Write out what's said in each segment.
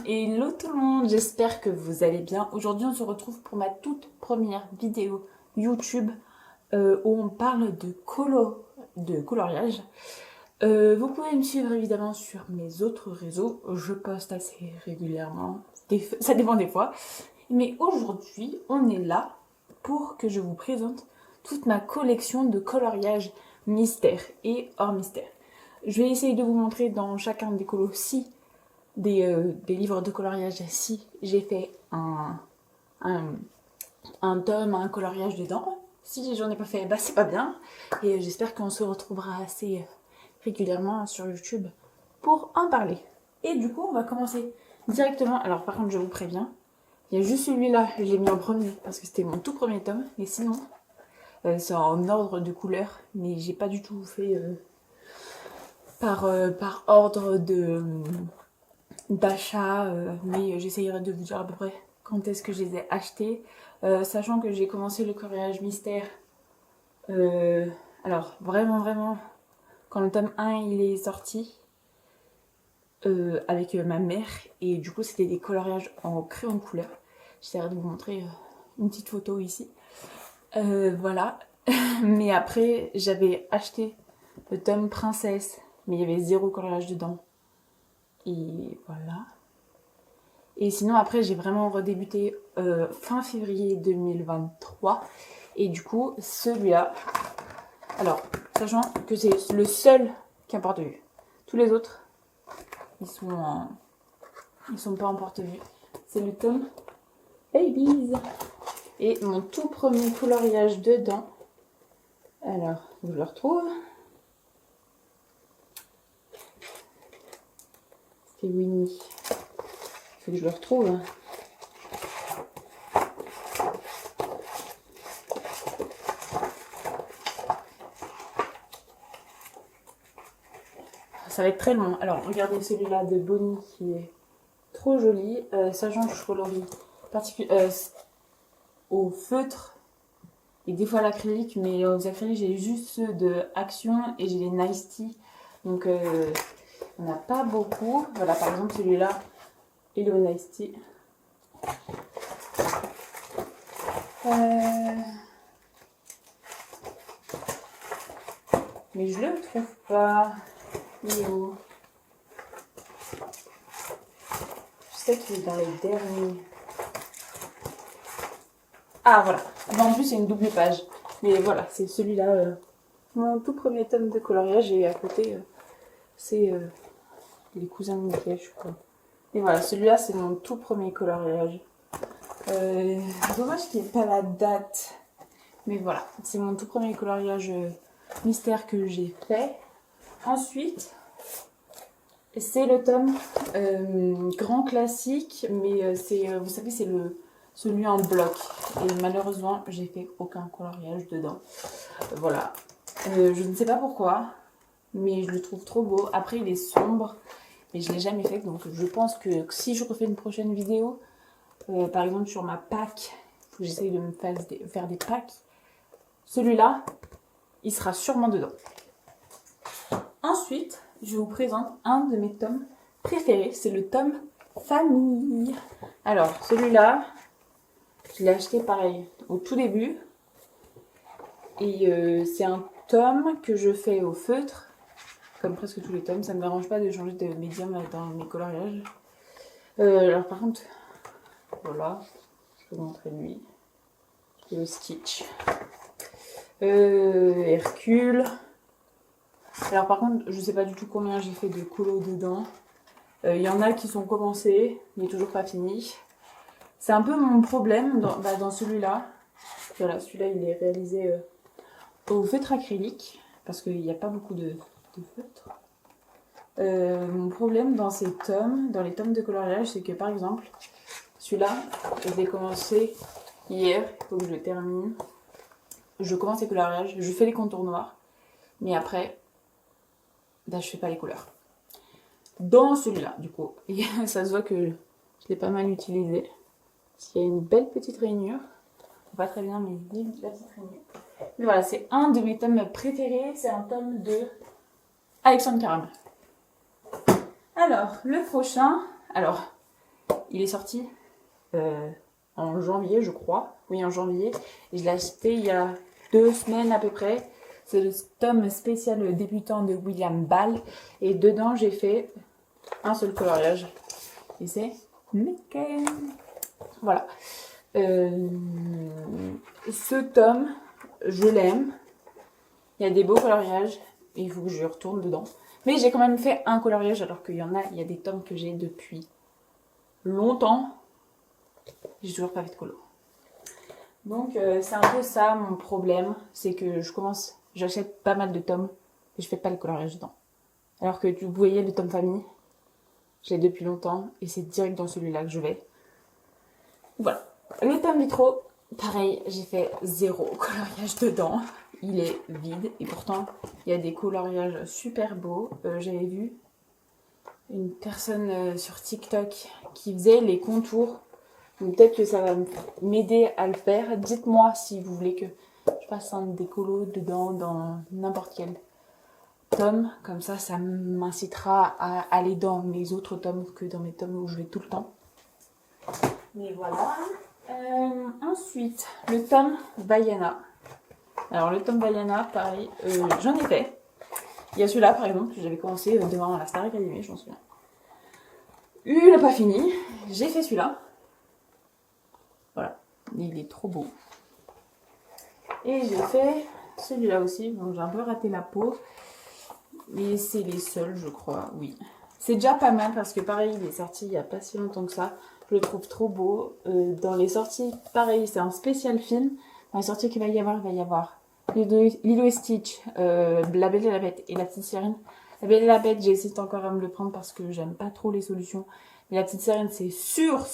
Hello tout le monde, j'espère que vous allez bien. Aujourd'hui on se retrouve pour ma toute première vidéo YouTube où on parle de coloriage. Vous pouvez me suivre évidemment sur mes autres réseaux, je poste assez régulièrement, ça dépend des fois. Mais aujourd'hui on est là pour que je vous présente toute ma collection de coloriage mystère et hors mystère. Je vais essayer de vous montrer dans chacun des colos des livres de coloriage. Si j'ai fait un tome, un coloriage dedans. Si j'en ai pas fait, bah c'est pas bien. Et j'espère qu'on se retrouvera assez régulièrement sur YouTube pour en parler. Et du coup, on va commencer directement. Alors par contre, je vous préviens, il y a juste celui-là, je l'ai mis en premier parce que c'était mon tout premier tome. Et sinon, c'est en ordre de couleur, mais j'ai pas du tout fait par ordre d'achat, mais j'essayerai de vous dire à peu près quand est-ce que je les ai achetés, sachant que j'ai commencé le coloriage mystère alors vraiment quand le tome 1 il est sorti avec ma mère, et du coup c'était des coloriages en crayon de couleur. J'essaierai de vous montrer une petite photo ici, voilà. Mais après j'avais acheté le tome princesse, mais il y avait 0 coloriage dedans. Et voilà. Et sinon, après, j'ai vraiment redébuté fin février 2023. Et du coup, celui-là... Alors, sachant que c'est le seul qui est en porte-vue. Tous les autres, ils sont pas en porte-vue. C'est le tome Babies. Et mon tout premier coloriage dedans. Alors, je le retrouve. C'était Winnie. Il faut que je le retrouve. Ça va être très long. Alors, regardez celui-là de Bonnie qui est trop joli. Sachant que je colorie au feutre et des fois à l'acrylique. Mais aux acryliques, j'ai juste ceux de Action et j'ai les Nice Tea. Donc, on n'a pas beaucoup. Voilà, par exemple, celui-là, et le Nice Tea. Mais je le trouve pas. Il est où? Je sais qu'il est dans les derniers. Ah voilà. En plus c'est une double page. Mais voilà, c'est celui-là. Mon tout premier tome de coloriage, et à côté c'est les cousins de Mickey, je crois. Et voilà, celui-là c'est mon tout premier coloriage. Dommage qu'il n'y ait pas la date. Mais voilà, c'est mon tout premier coloriage mystère que j'ai fait. Ensuite, c'est le tome grand classique, mais vous savez, c'est celui en bloc. Et malheureusement, j'ai fait aucun coloriage dedans. Voilà. Je ne sais pas pourquoi, mais je le trouve trop beau. Après, il est sombre, mais je ne l'ai jamais fait. Donc, je pense que si je refais une prochaine vidéo, par exemple sur ma pack, il faut que j'essaye de me faire des packs. Celui-là, il sera sûrement dedans. Ensuite, je vous présente un de mes tomes préférés. C'est le tome Famille. Alors, celui-là, je l'ai acheté pareil au tout début. Et c'est un tome que je fais au feutre, comme presque tous les tomes. Ça ne me dérange pas de changer de médium dans mes coloriages. Alors par contre, voilà, je peux vous montrer lui. Le Stitch. Hercule. Alors par contre, je sais pas du tout combien j'ai fait de colos dedans. Il y en a qui sont commencés, mais toujours pas finis. C'est un peu mon problème dans celui-là. Voilà, celui-là il est réalisé au feutre acrylique, parce qu'il n'y a pas beaucoup de feutre. Mon problème dans ces tomes, dans les tomes de coloriage, c'est que par exemple, celui-là, je l'ai commencé hier, il faut que je le termine. Je commence les coloriages, je fais les contours noirs, mais après, je fais pas les couleurs. Dans celui-là, du coup, ça se voit que je l'ai pas mal utilisé. Il y a une belle petite rainure. Pas très bien, mais il y a une petite rainure. Mais voilà, c'est un de mes tomes préférés. C'est un tome de Alexandre Caram. Alors, le prochain. Alors, il est sorti en janvier, je crois. Oui, en janvier. Et je l'ai acheté il y a 2 semaines à peu près. C'est le tome spécial débutant de William Ball. Et dedans, j'ai fait un seul coloriage. Et c'est nickel. Voilà. Ce tome, je l'aime. Il y a des beaux coloriages. Et il faut que je retourne dedans. Mais j'ai quand même fait un coloriage alors qu'il y en a. Il y a des tomes que j'ai depuis longtemps. J'ai toujours pas fait de colo. Donc c'est un peu ça mon problème. C'est que j'achète pas mal de tomes. Et je fais pas le coloriage dedans. Alors que vous voyez le tome famille. Je l'ai depuis longtemps. Et c'est direct dans celui-là que je vais. Voilà. Le tome vitro, pareil, j'ai fait 0 coloriage dedans. Il est vide et pourtant il y a des coloriages super beaux. J'avais vu une personne sur TikTok qui faisait les contours. Donc peut-être que ça va m'aider à le faire. Dites-moi si vous voulez que je fasse un des colos dedans dans n'importe quel tome. Comme ça m'incitera à aller dans mes autres tomes que dans mes tomes où je vais tout le temps. Mais voilà. Ensuite, le tome Vaiana. Alors le tome Vaiana, pareil, j'en ai fait. Il y a celui-là par exemple, que j'avais commencé devant la Star Academy, je m'en souviens. Il n'a pas fini, j'ai fait celui-là. Voilà, il est trop beau. Et j'ai fait celui-là aussi, donc j'ai un peu raté la peau. Mais c'est les seuls, je crois, oui. C'est déjà pas mal parce que pareil, il est sorti il n'y a pas si longtemps que ça. Je le trouve trop beau. Dans les sorties, pareil, c'est un spécial film. Dans les sorties qu'il va y avoir, Lilo et Stitch, La Belle et la Bête et La Petite Sirène. La Belle et la Bête, j'hésite encore à me le prendre parce que j'aime pas trop les solutions. Mais La Petite Sirène, c'est sûr.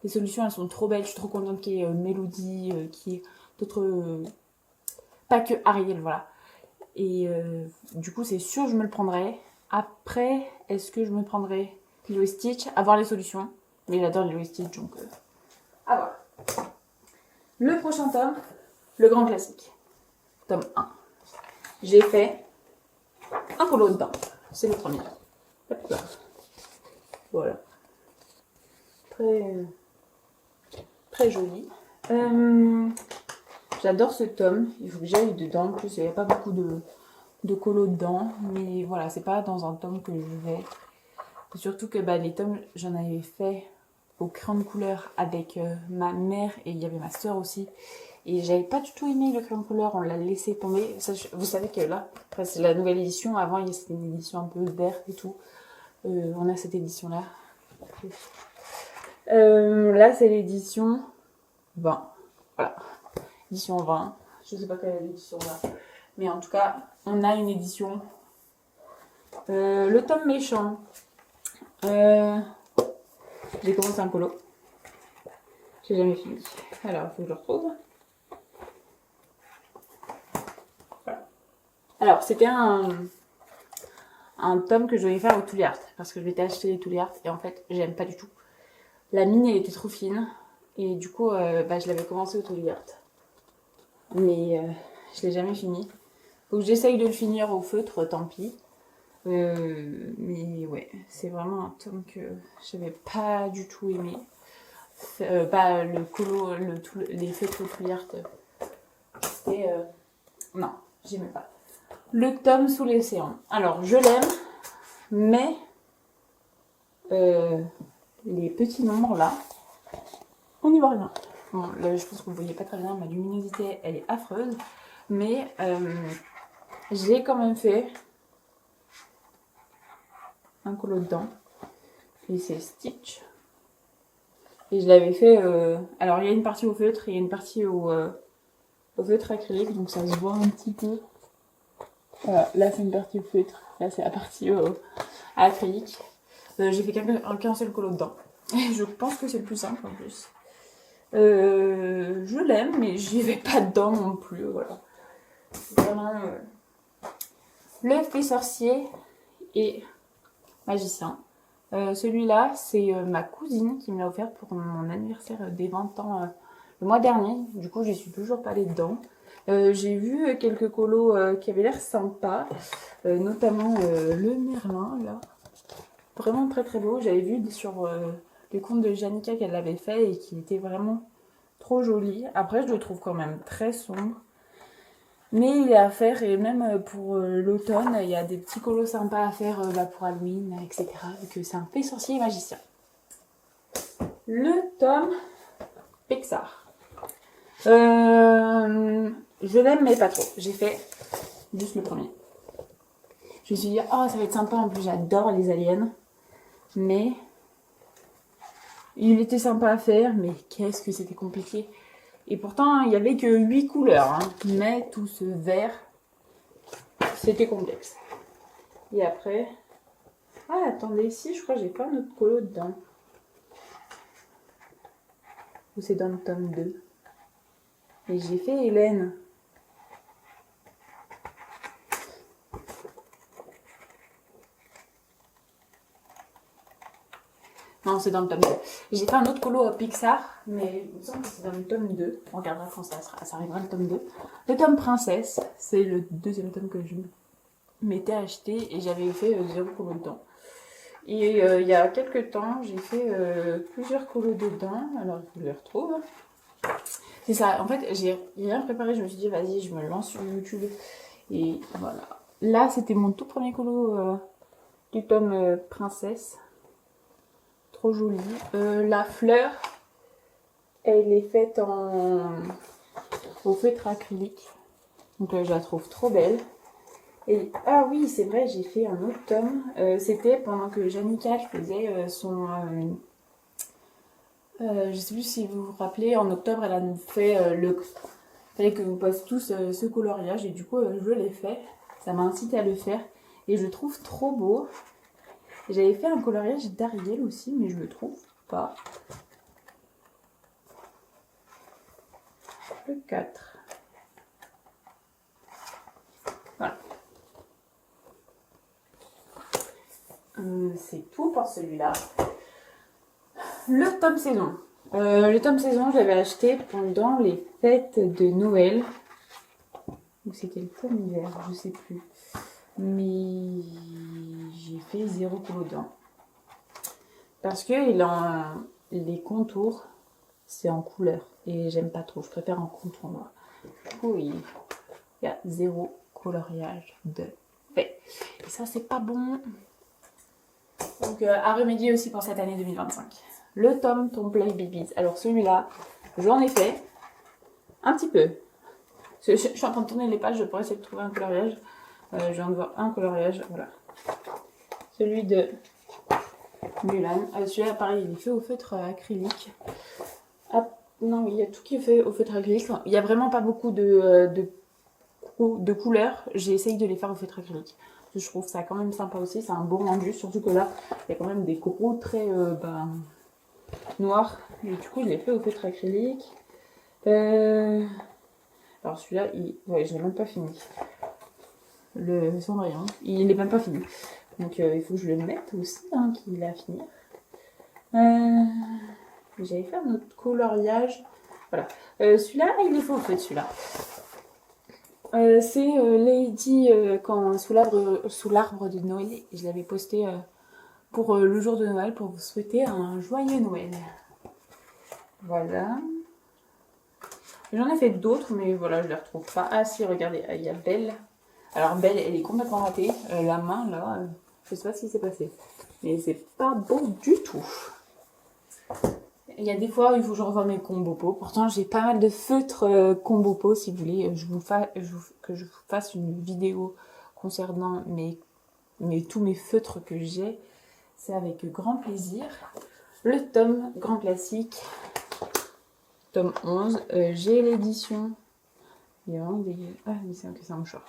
Les solutions, elles sont trop belles. Je suis trop contente qu'il y ait Mélodie, qu'il y ait d'autres... pas que Ariel, voilà. Et du coup, c'est sûr, je me le prendrai. Après, est-ce que je me prendrai Lilo et Stitch? À voir les solutions. Mais j'adore Lilo et Stitch, donc à voir. Le prochain tome, le grand classique. Tome 1. J'ai fait un colo dedans. C'est le premier. Hop là. Voilà. Très joli. J'adore ce tome. Il faut que j'aille dedans. En plus, il n'y a pas beaucoup de colo dedans. Mais voilà, c'est pas dans un tome que je vais. Et surtout que les tomes, j'en avais fait au crayon de couleur avec ma mère et il y avait ma soeur aussi. Et j'avais pas du tout aimé le crayon de couleur, on l'a laissé tomber. Ça, vous savez que là, après, c'est la nouvelle édition. Avant, c'était une édition un peu verte et tout. On a cette édition-là. Là, c'est l'édition 20. Voilà. Édition 20. Je sais pas quelle est l'édition là. Mais en tout cas, on a une édition. Le tome méchant. J'ai commencé un colo. J'ai jamais fini. Alors, il faut que je le retrouve. Voilà. Alors, c'était un tome que je devais faire au Tooly Art. Parce que je m'étais acheté les Tooly Art. Et en fait, j'aime pas du tout. La mine, elle était trop fine. Et du coup, je l'avais commencé au Tooly Art. Mais je l'ai jamais fini. Faut que j'essaye de le finir au feutre, tant pis. Mais ouais, c'est vraiment un tome que j'avais pas du tout aimé. Le colo, les feutres Tooly Art. C'était... non, j'aimais pas. Le tome sous l'océan. Alors, je l'aime, mais les petits nombres là, on n'y voit rien. Bon, là, je pense que vous ne voyez pas très bien, ma luminosité, elle est affreuse. Mais j'ai quand même fait un colo dedans. Et c'est Stitch. Et je l'avais fait... alors, il y a une partie au feutre et il y a une partie au feutre acrylique. Donc, ça se voit un petit peu. Voilà, là, c'est une partie au feutre. Là, c'est la partie acrylique. J'ai fait qu'un seul colo dedans. Et je pense que c'est le plus simple en plus. Je l'aime, mais j'y vais pas dedans non plus. Voilà. C'est vraiment le fée sorcier et magicien. Celui-là, c'est ma cousine qui me l'a offert pour mon anniversaire des 20 ans le mois dernier. Du coup, j'y suis toujours pas allée dedans. J'ai vu quelques colos qui avaient l'air sympas, notamment le Merlin là. Vraiment très très beau. J'avais vu sur du compte de Janica qu'elle l'avait fait et qui était vraiment trop joli. Après, je le trouve quand même très sombre. Mais il est à faire, et même pour l'automne, il y a des petits colos sympas à faire pour Halloween, etc. Vu que c'est un fait sorcier et magicien. Le tome Pixar. Je l'aime, mais pas trop. J'ai fait juste le premier. Je me suis dit, oh, ça va être sympa. En plus, j'adore les aliens. Mais il était sympa à faire, mais qu'est-ce que c'était compliqué. Et pourtant, il n'y avait que 8 couleurs. Hein. Mais tout ce vert, c'était complexe. Et après... Ah, attendez, si, je crois que j'ai pas un autre colo dedans. Ou c'est dans le tome 2. Et j'ai fait Hélène. Non, c'est dans le tome 2. J'ai fait un autre colo à Pixar, mais il me semble que c'est dans le tome 2. On regardera quand ça arrivera le tome 2. Le tome Princesse, c'est le deuxième tome que je m'étais acheté et j'avais fait 0 colo dedans. Et il y a quelques temps, j'ai fait plusieurs colos dedans. Alors, je les retrouve. C'est ça, en fait, j'ai rien préparé. Je me suis dit, vas-y, je me lance sur YouTube. Et voilà. Là, c'était mon tout premier colo du tome Princesse. Trop joli. La fleur, elle est faite au feutre acrylique. Donc je la trouve trop belle. Et ah oui, c'est vrai, j'ai fait un autre tome. C'était pendant que Janica faisait son... je sais plus si vous vous rappelez, en octobre, elle a fait il fallait que vous passiez tous ce coloriage. Et du coup, je l'ai fait. Ça m'a incité à le faire. Et je le trouve trop beau. J'avais fait un coloriage d'Ariel aussi, mais je le trouve pas. Le 4. Voilà. C'est tout pour celui-là. Le tome saison. Le tome saison, je l'avais acheté pendant les fêtes de Noël. Ou c'était le tome hiver, je sais plus. Mais j'ai fait 0 kg dedans. Parce que les contours, c'est en couleur. Et j'aime pas trop, je préfère en contour noir. Du coup, il y a 0 coloriage de fait. Et ça, c'est pas bon. Donc, à remédier aussi pour cette année 2025. Le tome Play Babies. Alors, celui-là, j'en ai fait un petit peu. Je suis en train de tourner les pages pour essayer de trouver un coloriage. Je viens de voir un coloriage, voilà. Celui de Mulan. Celui-là, pareil, il est fait au feutre acrylique. Ah, non, oui, il y a tout qui est fait au feutre acrylique. Il n'y a vraiment pas beaucoup de couleurs. J'ai essayé de les faire au feutre acrylique. Je trouve ça quand même sympa aussi. C'est un beau rendu, surtout que là, il y a quand même des cocos très noirs. Et du coup, je l'ai fait au feutre acrylique. Alors celui-là, ouais, je l'ai même pas fini. Le Cendrillon, il n'est même pas fini. Donc il faut que je le mette aussi, hein, qu'il a fini. J'avais fait un autre coloriage. Voilà. Celui-là, il est fait au feu, celui-là. C'est Lady quand sous l'arbre de Noël. Je l'avais posté pour le jour de Noël pour vous souhaiter un joyeux Noël. Voilà. J'en ai fait d'autres, mais voilà, je les retrouve pas. Ah si, regardez, il y a Belle. Alors Belle, elle est complètement ratée. La main, là, je sais pas ce qui s'est passé. Mais c'est pas beau du tout. Il y a des fois, il faut que je revoie mes combo pots. Pourtant, j'ai pas mal de feutres combo pots, si vous voulez. Que je vous fasse une vidéo concernant tous mes feutres que j'ai. C'est avec grand plaisir. Le tome grand classique. Tome 11. J'ai l'édition. Il y a vraiment dégueulasse. Ah, mais c'est un mouchoir.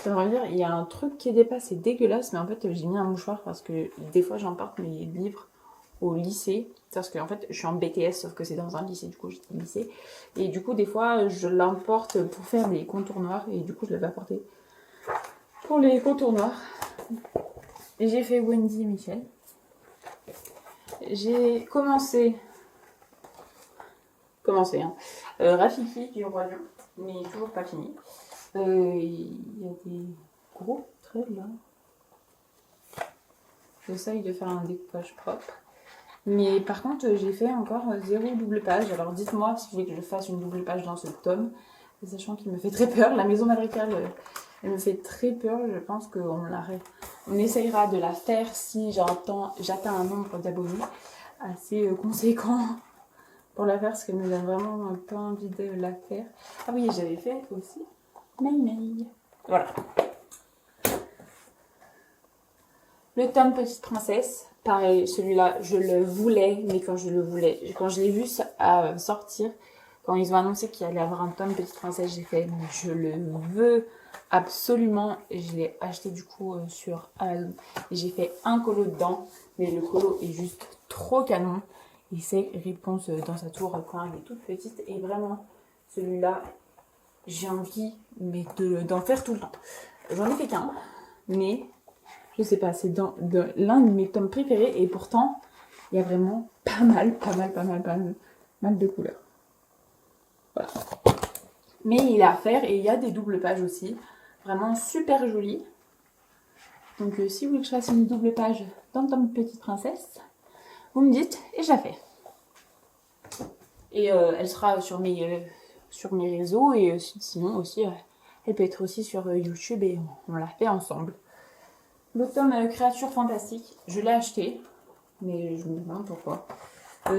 Ça veut dire, il y a un truc qui est dépassé, dégueulasse, mais en fait, j'ai mis un mouchoir parce que des fois, j'emporte mes livres au lycée. Parce que en fait, je suis en BTS, sauf que c'est dans un lycée, du coup, j'étais au lycée. Et du coup, des fois, je l'emporte pour faire des contours noirs. Et du coup, je l'avais apporté pour les contours noirs. Et j'ai fait Wendy et Michel. J'ai commencé hein. Rafiki du Roi Lion, mais toujours pas fini. Il y a des gros traits là. J'essaye de faire un découpage propre. Mais par contre, j'ai fait encore 0 double page. Alors dites-moi si vous voulez que je fasse une double page dans ce tome. Sachant qu'il me fait très peur. La maison matricale, elle me fait très peur. Je pense on essayera de la faire si j'atteins un nombre d'abonnés assez conséquent pour la faire. Parce qu'elle me donne vraiment pas envie de la faire. Ah oui, j'avais fait aussi Mei. Voilà. Le tome Petite Princesse. Pareil, celui-là, je le voulais, mais quand je l'ai vu sortir, quand ils ont annoncé qu'il allait avoir un tome Petite Princesse, j'ai fait, mais je le veux absolument. Et je l'ai acheté du coup sur Amazon. Et j'ai fait un colo dedans, mais le colo est juste trop canon. Et c'est Réponse dans sa tour quand elle est toute petite. Et vraiment, celui-là, j'ai envie mais d'en faire tout le temps. J'en ai fait qu'un, mais je sais pas, c'est l'un de mes tomes préférés et pourtant, il y a vraiment pas mal de couleurs. Voilà. Mais il est à faire et il y a des doubles pages aussi. Vraiment super joli. Donc si vous voulez que je fasse une double page dans le tome Petite Princesse, vous me dites et je la fais. Et elle sera sur mes réseaux et sinon aussi, elle peut être aussi sur YouTube et on la fait ensemble. Le tome Créatures Fantastiques, je l'ai acheté, mais je me demande pourquoi.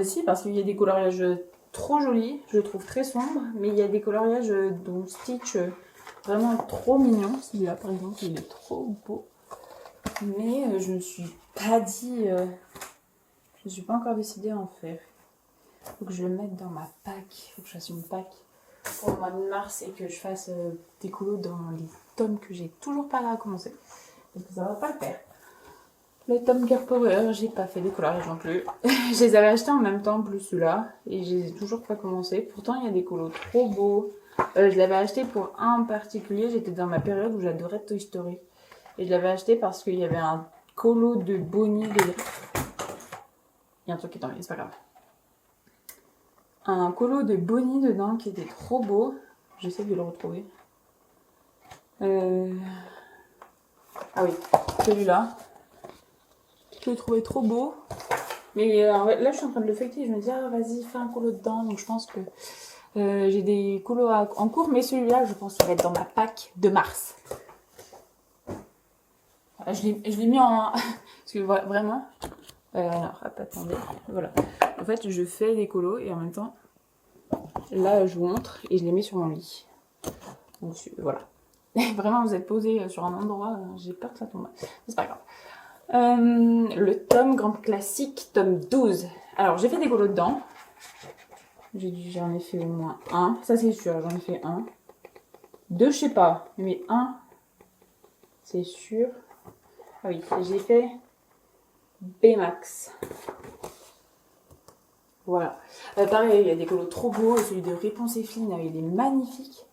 Si, parce qu'il y a des coloriages trop jolis, je le trouve très sombre, mais il y a des coloriages dont Stitch vraiment trop mignon. Celui-là, par exemple, il est trop beau. Mais je ne me suis pas dit... je ne suis pas encore décidée à en faire. Il faut que je le mette dans ma pack. Il faut que je fasse une pack pour le mois de mars et que je fasse des colos dans les tomes que j'ai toujours pas là à commencer. Parce que ça va pas le faire. Le tome Girl Power, j'ai pas fait des coloriages non plus. Je les avais achetés en même temps, plus ceux-là. Et je les ai toujours pas commencé. Pourtant, il y a des colos trop beaux. Je l'avais acheté pour un en particulier. J'étais dans ma période où j'adorais Toy Story. Et je l'avais acheté parce qu'il y avait un colo de Bonnie. Il y a un truc qui est tombé, c'est pas grave. Un colo de Bonnie dedans qui était trop beau. J'essaie de le retrouver. Ah oui, celui-là. Je le trouvais trop beau. Mais là, je suis en train de le feuilleter. Je me dis, ah, vas-y, fais un colo dedans. Donc, je pense que j'ai des colos en cours. Mais celui-là, je pense qu'il va être dans ma pack de mars. Je l'ai mis en... Parce que vraiment... alors, hop, attendez. Voilà. En fait, je fais des colos et en même temps, là, je vous montre et je les mets sur mon lit. Donc, voilà. Vraiment, vous êtes posé sur un endroit, j'ai peur que ça tombe. C'est pas grave. Le tome grand classique, tome 12. Alors, j'ai fait des colos dedans. J'en ai fait au moins un. Ça, c'est sûr, j'en ai fait un. Deux, je sais pas. Mais un, c'est sûr. Ah oui, j'ai fait Baymax. Voilà. Pareil, il y a des colos trop beaux. Celui de Réponse et Fine, il est magnifique.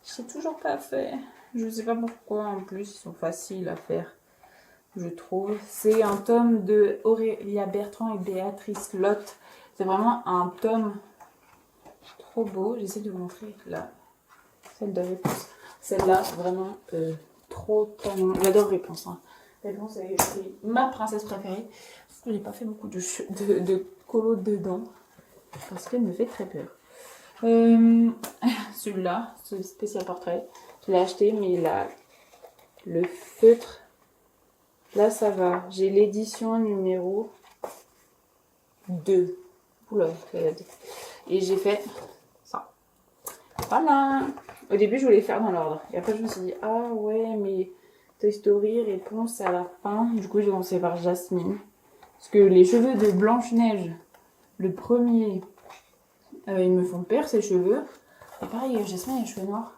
Je sais toujours pas fait. Je sais pas pourquoi. En plus, ils sont faciles à faire, je trouve. C'est un tome de Aurélia Bertrand et Béatrice Lotte. C'est vraiment un tome trop beau. J'essaie de vous montrer là. Celle de Réponse. Celle-là, vraiment trop canon. J'adore Réponse. Hein. Réponse, c'est ma princesse préférée. Je n'ai pas fait beaucoup de colos dedans. Parce qu'elle me fait très peur. Celui-là, ce spécial portrait, je l'ai acheté, mais là, le feutre, là ça va. J'ai l'édition numéro 2. Oula, et j'ai fait ça. Voilà. Au début, je voulais faire dans l'ordre. Et après, je me suis dit, ah ouais, mais Toy Story, Réponse à la fin. Du coup, j'ai commencé par Jasmine. Parce que les cheveux de Blanche-Neige, le premier... ils me font peur, ces cheveux. Et pareil, Jasmine a les cheveux noirs.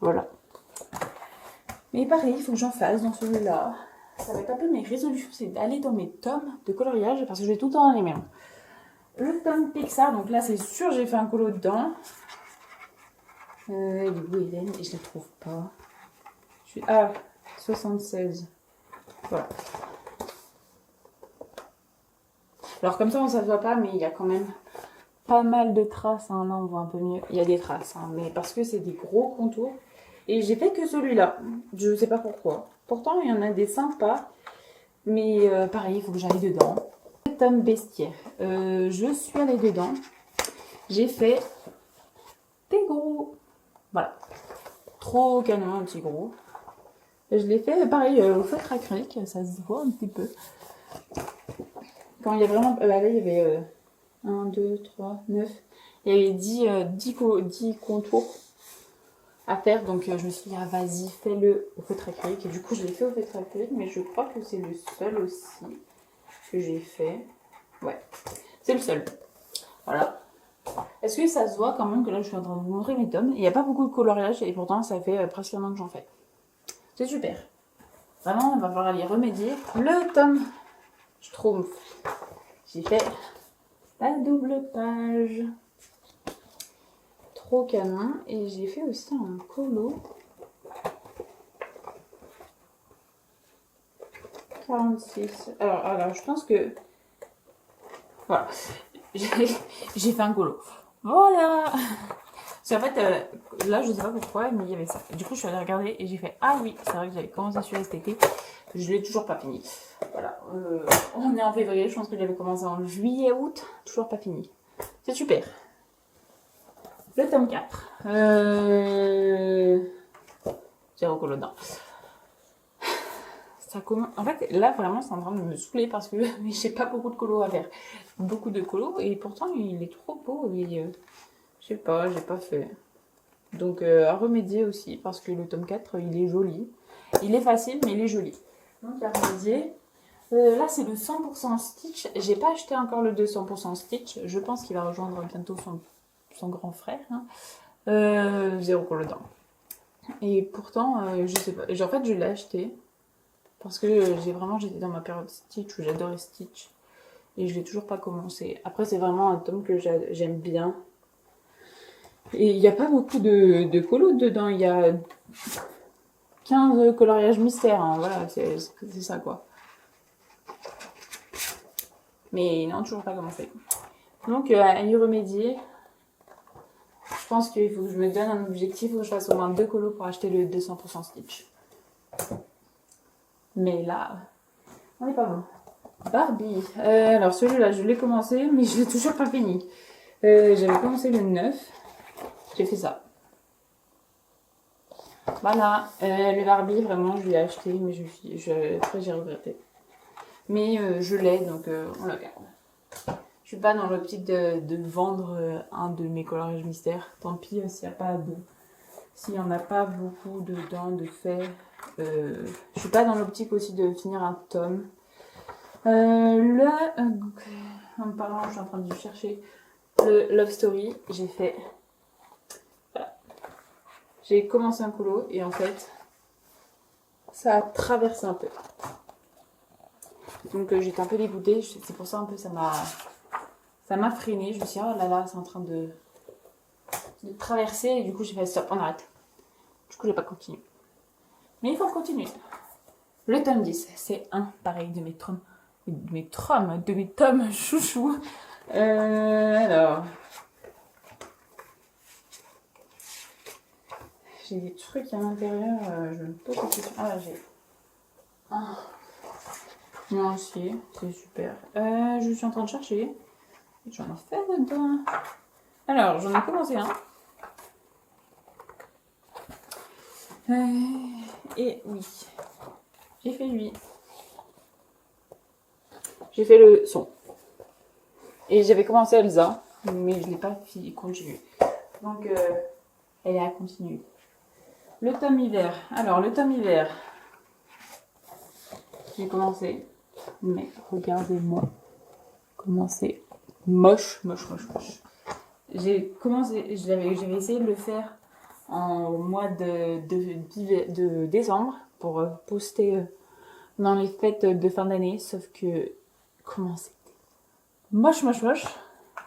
Voilà. Mais pareil, il faut que j'en fasse dans celui-là. Ça va être un peu mes résolutions, c'est d'aller dans mes tomes de coloriage, parce que je vais tout le temps dans les mêmes. Le tome Pixar, donc là, c'est sûr, j'ai fait un colo dedans. Il est où, Hélène? Et je ne la trouve pas. Ah, 76. Voilà. Alors comme ça, ça ne se voit pas, mais il y a quand même... pas mal de traces, hein. Là on voit un peu mieux. Il y a des traces, hein, mais parce que c'est des gros contours. Et j'ai fait que celui-là. Je sais pas pourquoi. Pourtant, il y en a des sympas. Mais pareil, il faut que j'aille dedans. Le le tome bestiaire. Je suis allée dedans. J'ai fait des gros. Voilà. Trop canon, un petit gros. Et je l'ai fait pareil au feutre acrylique. Ça se voit un petit peu. Quand il y a vraiment... là, il y avait 1, 2, 3, 9. Il y avait 10 contours à faire. Donc je me suis dit, ah, vas-y, fais-le au feutre acrylique. Et du coup, je l'ai fait au feutre acrylique. Mais je crois que c'est le seul aussi que j'ai fait. Ouais, c'est le seul. Voilà. Est-ce que ça se voit quand même que là, je suis en train de vous montrer mes tomes. Il n'y a pas beaucoup de coloriage et pourtant, ça fait presque un an que j'en fais. C'est super. Vraiment, il va falloir y remédier. Le tome Schtroumpf. J'ai fait la double page. Trop canon. Et j'ai fait aussi un colo. 46. Alors, je pense que... Voilà. J'ai fait un colo. Voilà. C'est en fait, là, je sais pas pourquoi, mais il y avait ça. Du coup, je suis allée regarder et j'ai fait, ah oui, c'est vrai que j'avais commencé celui-là cet été. Je l'ai toujours pas fini. Voilà. On est en février, je pense que j'avais commencé en juillet, août. Toujours pas fini. C'est super. Le tome 4. Zéro colo dedans. Ça commence... En fait, là, vraiment, c'est en train de me saouler parce que j'ai pas beaucoup de colos à faire. Beaucoup de colos et pourtant, il est trop beau. Et, je sais pas, j'ai pas fait. Donc, à remédier aussi parce que le tome 4, il est joli. Il est facile, mais il est joli. Donc, à remédier. Là, c'est le 100% Stitch. J'ai pas acheté encore le 200% Stitch. Je pense qu'il va rejoindre bientôt son grand frère. Hein. Zéro colo dedans. Et pourtant, je sais pas. En fait, je l'ai acheté. Parce que j'étais dans ma période Stitch où j'adorais Stitch. Et je l'ai toujours pas commencé. Après, c'est vraiment un tome que j'aime bien. Et il n'y a pas beaucoup de colos dedans. Il y a 15 coloriages mystères. Hein. Voilà, c'est ça quoi. Mais non, toujours pas commencé. Donc, à y remédier. Je pense qu'il faut que je me donne un objectif. Il faut que je fasse au moins 2 colos pour acheter le 200% Stitch. Mais là, on n'est pas bon. Barbie. Alors celui-là, je l'ai commencé, mais je l'ai toujours pas fini. J'avais commencé le 9. J'ai fait ça. Voilà. Le Barbie, vraiment, je l'ai acheté, mais après j'ai regretté. Mais je l'ai, donc on le garde. Je suis pas dans l'optique de vendre un de mes coloriages mystères. Tant pis s'il y en a pas beaucoup dedans de fait. Je suis pas dans l'optique aussi de finir un tome. En me parlant, je suis en train de chercher le Love Story. J'ai fait... Voilà. J'ai commencé un colo et en fait, ça a traversé un peu. Donc j'étais un peu dégoûtée. C'est pour ça un peu ça m'a freinée. Je me suis dit, oh là là, c'est en train de traverser. Et du coup, j'ai fait stop, on arrête. Du coup, j'ai pas continué. Mais il faut continuer. Le tome 10, c'est un pareil de mes tomes chouchou. Alors, j'ai des trucs à l'intérieur. Je me pose la question. Ah, j'ai un nuancier, c'est super. Je suis en train de chercher. J'en ai fait dedans. Alors, j'en ai commencé un. Et oui, j'ai fait lui. J'ai fait le son. Et j'avais commencé Elsa, mais je ne l'ai pas continué. Donc, elle est à continuer. Le tome hiver. Alors, le tome hiver, j'ai commencé. Mais regardez-moi comment c'est moche. J'ai commencé, j'avais essayé de le faire en mois de décembre pour poster dans les fêtes de fin d'année. Sauf que, comment c'était moche.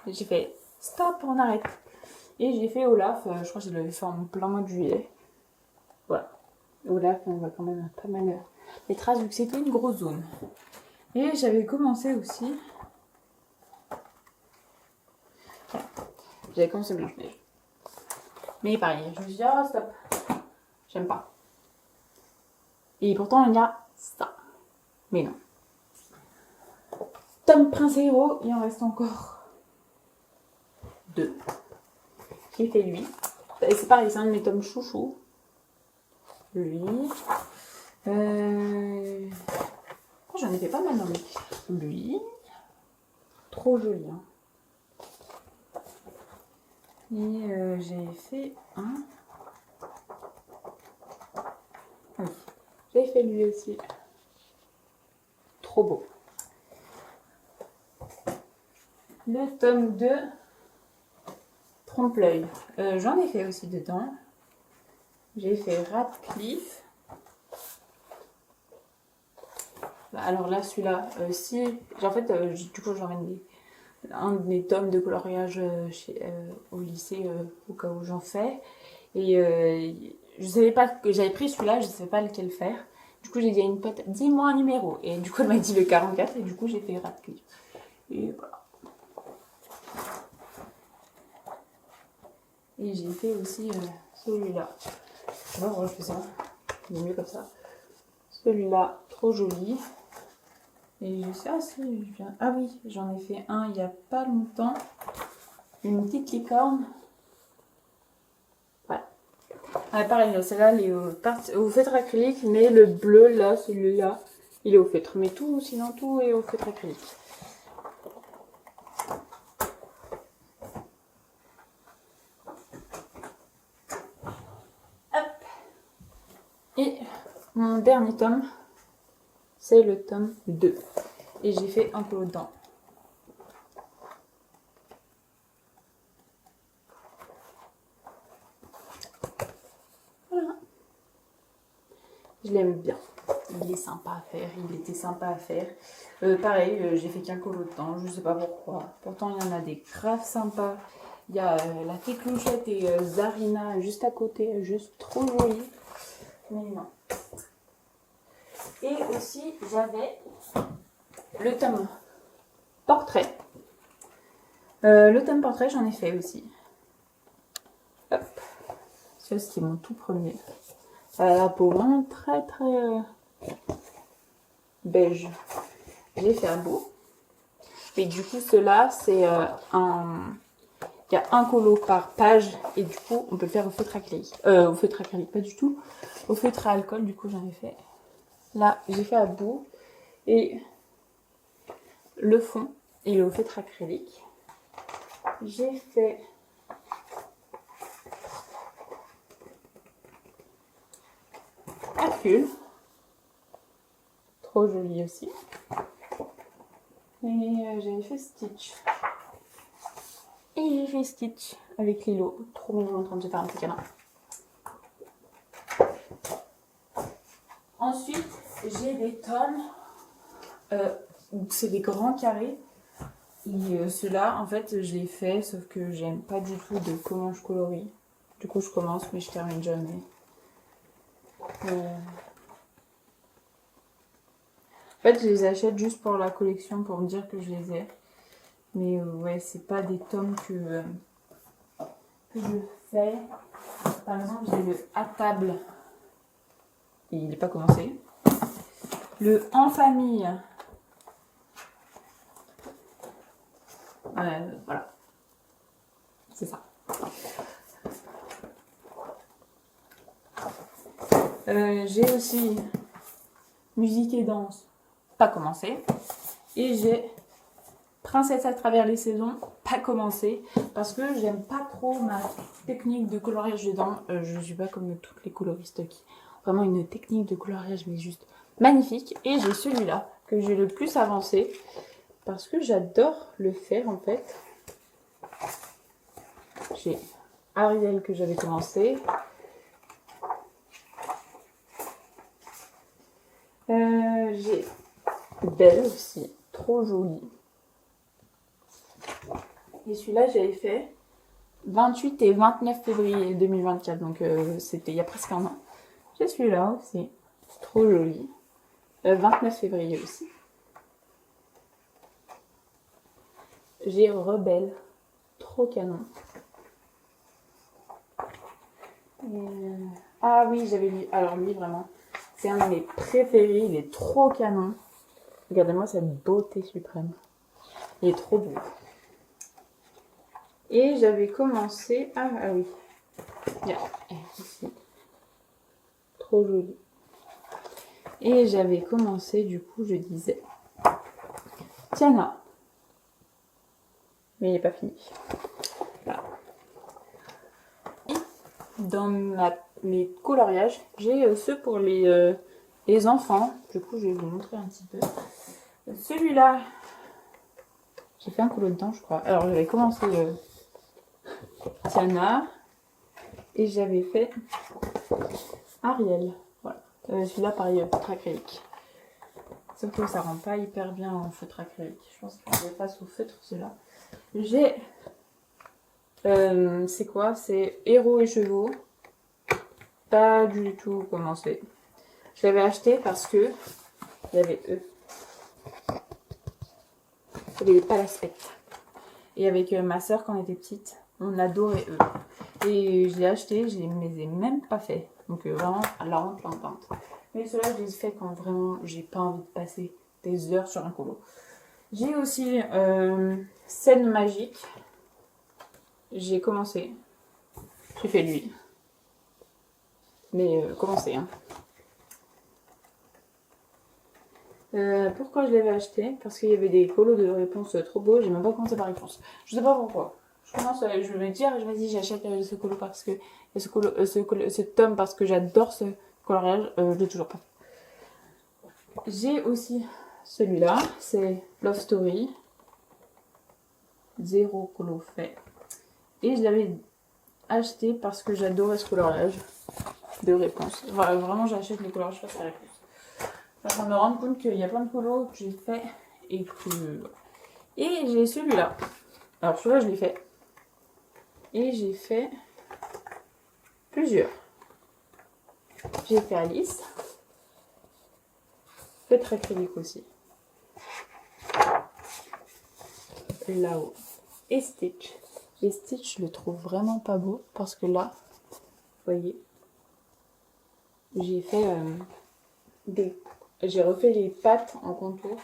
J'ai fait stop, on arrête. Et j'ai fait Olaf, je crois que je l'avais fait en plein mois de juillet. Voilà. Olaf, on voit quand même pas mal les traces vu que c'était une grosse zone. Et j'avais commencé aussi. Voilà. J'avais commencé Blanche-Neige. Mais pareil, je me suis dit, oh stop, j'aime pas. Et pourtant, il y a ça. Mais non. tome Prince et Héros, il en reste encore 2. J'ai fait lui. Et c'est pareil, c'est un de mes tomes chouchou. Lui. J'en ai fait pas mal dans lui. Trop joli. Hein. Et j'ai fait un. Oui. J'ai fait lui aussi. Trop beau. Le tome 2. Trompe-l'œil. J'en ai fait aussi dedans. J'ai fait Radcliffe. Alors là, celui-là, si... En fait, du coup, j'emmène un de mes tomes de coloriage au lycée, au cas où j'en fais. Et je savais pas que j'avais pris celui-là, je ne savais pas lequel faire. Du coup, j'ai dit à une pote, dis-moi un numéro. Et du coup, elle m'a dit le 44, et du coup, j'ai fait Radcliffe. Et voilà. Et j'ai fait aussi celui-là. Je sais pas pourquoi je fais ça. Il est mieux comme ça. Celui-là, trop joli. Et je sais, ah oui, j'en ai fait un il n'y a pas longtemps. Une petite licorne. Voilà. Ah, pareil, celle-là, elle est au feutre acrylique, mais le bleu, là, celui-là, il est au feutre. Mais tout, sinon tout est au feutre acrylique. Hop. Et mon dernier tome, c'est le tome 2. Et j'ai fait un colo dedans. Voilà. Je l'aime bien. Il est sympa à faire. Il était sympa à faire. Pareil, j'ai fait qu'un colo dedans. Je sais pas pourquoi. Pourtant, il y en a des graves sympas. Il y a la Fée Clochette et Zarina juste à côté. Juste trop joli. Mais non. Et aussi, j'avais le tome portrait. Le tome portrait, j'en ai fait aussi. Hop. Ça, c'est mon tout premier. La peau vraiment très beige. J'ai fait un beau. Et du coup, cela, c'est un... Il y a un colo par page. Et du coup, on peut le faire au feutre acrylique. Au feutre acrylique, pas du tout. Au feutre à alcool, du coup, j'en ai fait. Là, j'ai fait à bout. Et le fond, il est au feutre acrylique. J'ai fait Hercule. Trop joli aussi. Et j'avais fait Stitch. Et j'ai fait Stitch avec Lilo. Trop mignon en train de se faire un petit câlin. Ensuite, j'ai des tomes. C'est des grands carrés. Et ceux-là, en fait, je les fais, sauf que j'aime pas du tout de comment je colorie. Du coup, je commence, mais je termine jamais. En fait, je les achète juste pour la collection, pour me dire que je les ai. Mais ouais, c'est pas des tomes que je fais. Par exemple, j'ai le À table. Et il n'est pas commencé. Le En famille. Voilà. C'est ça. J'ai aussi Musique et danse. Pas commencé. Et j'ai Princesse à travers les saisons, pas commencé, parce que j'aime pas trop ma technique de coloriage dedans. Je suis pas comme toutes les coloristes qui ont vraiment une technique de coloriage, mais juste magnifique. Et j'ai celui-là, que j'ai le plus avancé, parce que j'adore le faire en fait. J'ai Ariel que j'avais commencé. J'ai Belle aussi, trop jolie. Et celui-là, j'avais fait 28 et 29 février 2024. Donc, c'était il y a presque un an. J'ai celui-là aussi. Trop joli. 29 février aussi. J'ai Rebelle. Trop canon. Ah oui, j'avais lu. Alors, lui, vraiment, c'est un de mes préférés. Il est trop canon. Regardez-moi cette beauté suprême. Il est trop beau. Et j'avais commencé... Ah oui. Ici. Trop joli. Et j'avais commencé, du coup, je disais... Tiana. Mais il n'est pas fini. Voilà. Dans mes coloriages, j'ai ceux pour les enfants. Du coup, je vais vous montrer un petit peu. Celui-là, j'ai fait un colo dedans, je crois. Alors, j'avais commencé Tiana et j'avais fait Ariel. Voilà. Celui-là, pareil, feutre acrylique. Sauf que ça rend pas hyper bien en feutre acrylique. Je pense que je vais passer au feutre, celui-là. J'ai... c'est quoi? C'est Héros et Chevaux. Pas du tout commencé. Je l'avais acheté parce que il y avait eux. Il n'y avait pas l'aspect. Et avec ma soeur, quand on était petite, on adorait eux. Et je l'ai acheté, je ne les ai même pas fait. Donc vraiment, la honte. Mais ceux-là, je les ai fait quand vraiment j'ai pas envie de passer des heures sur un colo. J'ai aussi Scène magique. J'ai commencé. J'ai fait lui. Mais commencé, hein. Pourquoi je l'avais acheté? Parce qu'il y avait des colos de réponse trop beaux. J'ai même pas commencé par réponse. Je sais pas pourquoi. Je vais me dire, vas-y, j'achète ce colo parce que ce tome parce que j'adore ce coloriage. Je l'ai toujours pas. J'ai aussi celui-là, c'est Love Story. 0 colo fait. Et je l'avais acheté parce que j'adorais ce coloriage de réponse. Voilà, vraiment, j'achète les coloriages face à réponse. Je suis en train de me rendre compte qu'il y a plein de colos que j'ai fait et que... Et j'ai celui-là. Alors celui-là, je l'ai fait. Et j'ai fait plusieurs. J'ai fait Alice. Feutre acrylique aussi. Là-haut. Et Stitch. Et Stitch, je le trouve vraiment pas beau parce que là, vous voyez, j'ai fait j'ai refait les pattes en contour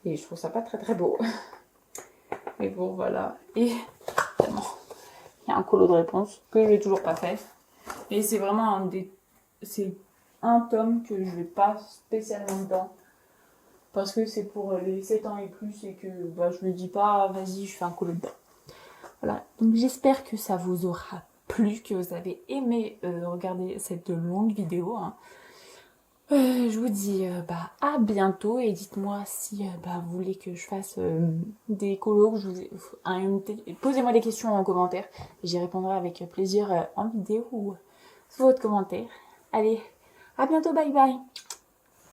et je trouve ça pas très beau. Mais bon, voilà. Et évidemment, il y a un colo de réponse que je n'ai toujours pas fait. Et c'est vraiment c'est un tome que je vais pas spécialement dedans. Parce que c'est pour les 7 ans et plus et que je me dis pas, vas-y, je fais un colo dedans. Voilà, donc j'espère que ça vous aura plu, que vous avez aimé regarder cette longue vidéo. Hein. Je vous dis à bientôt et dites-moi si vous voulez que je fasse des colos. Posez-moi des questions en commentaire. J'y répondrai avec plaisir en vidéo ou sous votre commentaire. Allez, à bientôt, bye bye.